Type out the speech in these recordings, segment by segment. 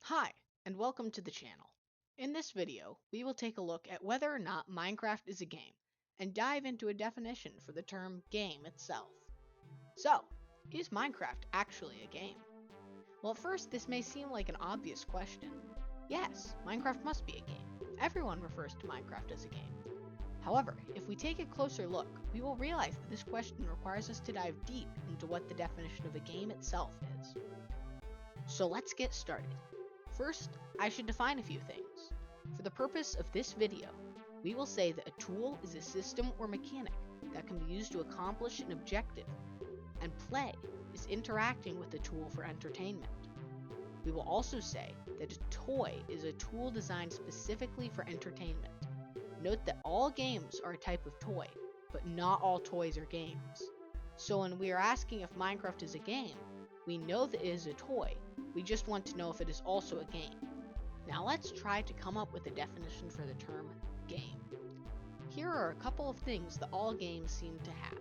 Hi, and welcome to the channel. In this video, we will take a look at whether or not Minecraft is a game, and dive into a definition for the term game itself. So, is Minecraft actually a game? Well, at first, this may seem like an obvious question. Yes, Minecraft must be a game. Everyone refers to Minecraft as a game. However, if we take a closer look, we will realize that this question requires us to dive deep into what the definition of a game itself is. So let's get started. First, I should define a few things. For the purpose of this video, we will say that a tool is a system or mechanic that can be used to accomplish an objective, and play is interacting with the tool for entertainment. We will also say that a toy is a tool designed specifically for entertainment. Note that all games are a type of toy, but not all toys are games. So when we are asking if Minecraft is a game, we know that it is a toy, we just want to know if it is also a game. Now let's try to come up with a definition for the term game. Here are a couple of things that all games seem to have.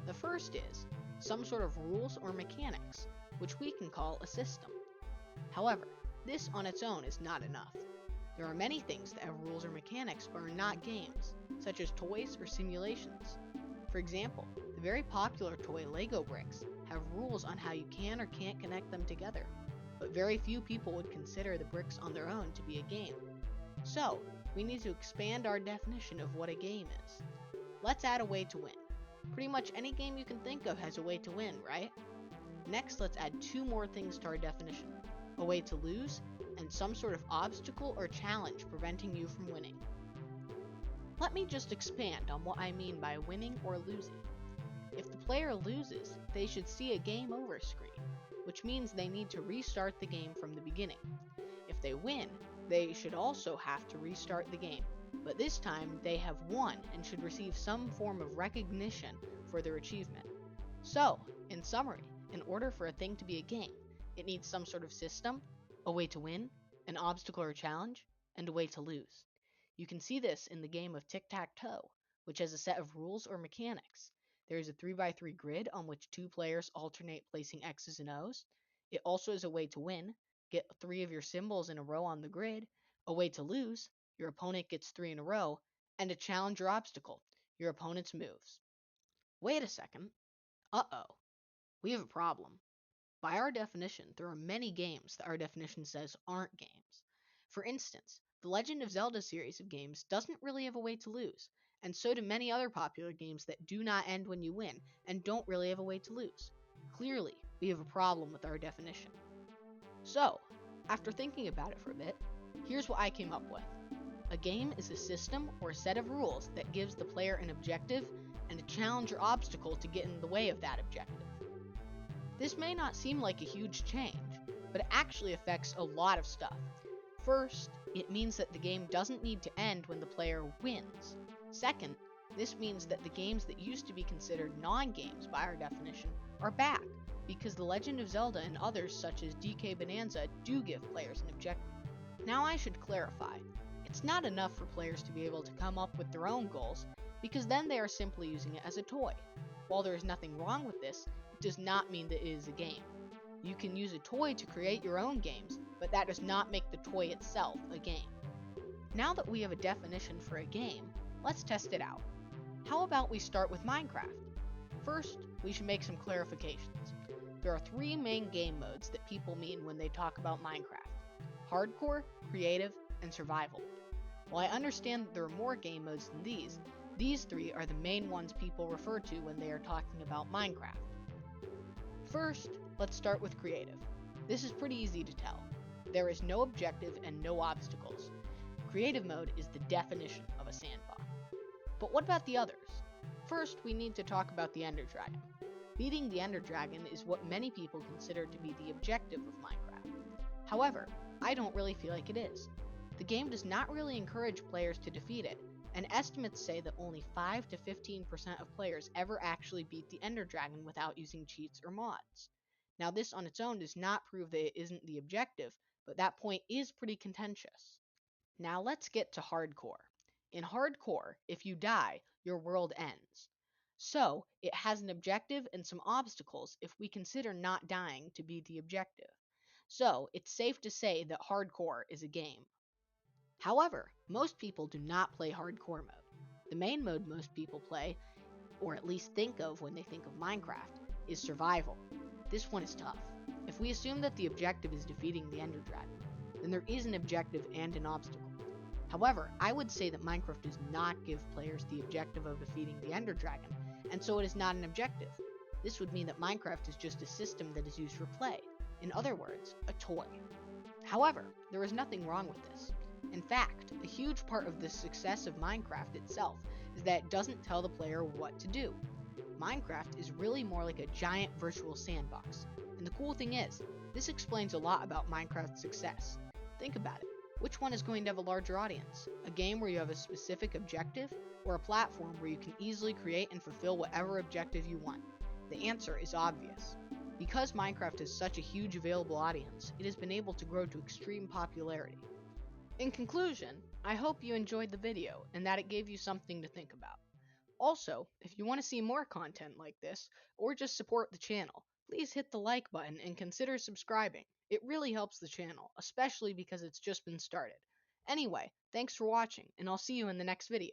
The first is some sort of rules or mechanics, which we can call a system. However, this on its own is not enough. There are many things that have rules or mechanics but are not games, such as toys or simulations. For example, the very popular toy Lego bricks have rules on how you can or can't connect them together, but very few people would consider the bricks on their own to be a game. So, we need to expand our definition of what a game is. Let's add a way to win. Pretty much any game you can think of has a way to win, right? Next, let's add two more things to our definition: a way to lose, and some sort of obstacle or challenge preventing you from winning. Let me just expand on what I mean by winning or losing. If the player loses, they should see a game over screen, which means they need to restart the game from the beginning. If they win, they should also have to restart the game, but this time they have won and should receive some form of recognition for their achievement. So, in summary, in order for a thing to be a game, it needs some sort of system, a way to win, an obstacle or challenge, and a way to lose. You can see this in the game of tic-tac-toe, which has a set of rules or mechanics. There is a 3x3 grid on which two players alternate placing X's and O's. It also has a way to win: get three of your symbols in a row on the grid; a way to lose: your opponent gets three in a row; and a challenge or obstacle: your opponent's moves. Wait a second. Uh-oh. We have a problem. By our definition, there are many games that our definition says aren't games. For instance, the Legend of Zelda series of games doesn't really have a way to lose, and so do many other popular games that do not end when you win and don't really have a way to lose. Clearly, we have a problem with our definition. So, after thinking about it for a bit, here's what I came up with. A game is a system or set of rules that gives the player an objective and a challenge or obstacle to get in the way of that objective. This may not seem like a huge change, but it actually affects a lot of stuff. First, it means that the game doesn't need to end when the player wins. Second, this means that the games that used to be considered non-games by our definition are back, because The Legend of Zelda and others such as DK Bonanza do give players an objective. Now I should clarify, it's not enough for players to be able to come up with their own goals, because then they are simply using it as a toy. While there is nothing wrong with this, it does not mean that it is a game. You can use a toy to create your own games, but that does not make the toy itself a game. Now that we have a definition for a game, let's test it out. How about we start with Minecraft? First, we should make some clarifications. There are three main game modes that people mean when they talk about Minecraft: hardcore, creative, and survival. While I understand that there are more game modes than these three are the main ones people refer to when they are talking about Minecraft. First, let's start with creative. This is pretty easy to tell. There is no objective and no obstacles. Creative mode is the definition of a sandbox. But what about the others? First, we need to talk about the Ender Dragon. Beating the Ender Dragon is what many people consider to be the objective of Minecraft. However, I don't really feel like it is. The game does not really encourage players to defeat it, and estimates say that only 5 to 15% of players ever actually beat the Ender Dragon without using cheats or mods. Now, this on its own does not prove that it isn't the objective, but that point is pretty contentious. Now let's get to hardcore. In hardcore, if you die, your world ends. So, it has an objective and some obstacles if we consider not dying to be the objective. So it's safe to say that hardcore is a game. However, most people do not play hardcore mode. The main mode most people play, or at least think of when they think of Minecraft, is survival. This one is tough. If we assume that the objective is defeating the Ender Dragon, then there is an objective and an obstacle. However, I would say that Minecraft does not give players the objective of defeating the Ender Dragon, and so it is not an objective. This would mean that Minecraft is just a system that is used for play. In other words, a toy. However, there is nothing wrong with this. In fact, a huge part of the success of Minecraft itself is that it doesn't tell the player what to do. Minecraft is really more like a giant virtual sandbox. And the cool thing is, this explains a lot about Minecraft's success. Think about it. Which one is going to have a larger audience? A game where you have a specific objective, or a platform where you can easily create and fulfill whatever objective you want? The answer is obvious. Because Minecraft has such a huge available audience, it has been able to grow to extreme popularity. In conclusion, I hope you enjoyed the video and that it gave you something to think about. Also, if you want to see more content like this, or just support the channel, please hit the like button and consider subscribing. It really helps the channel, especially because it's just been started. Anyway, thanks for watching, and I'll see you in the next video.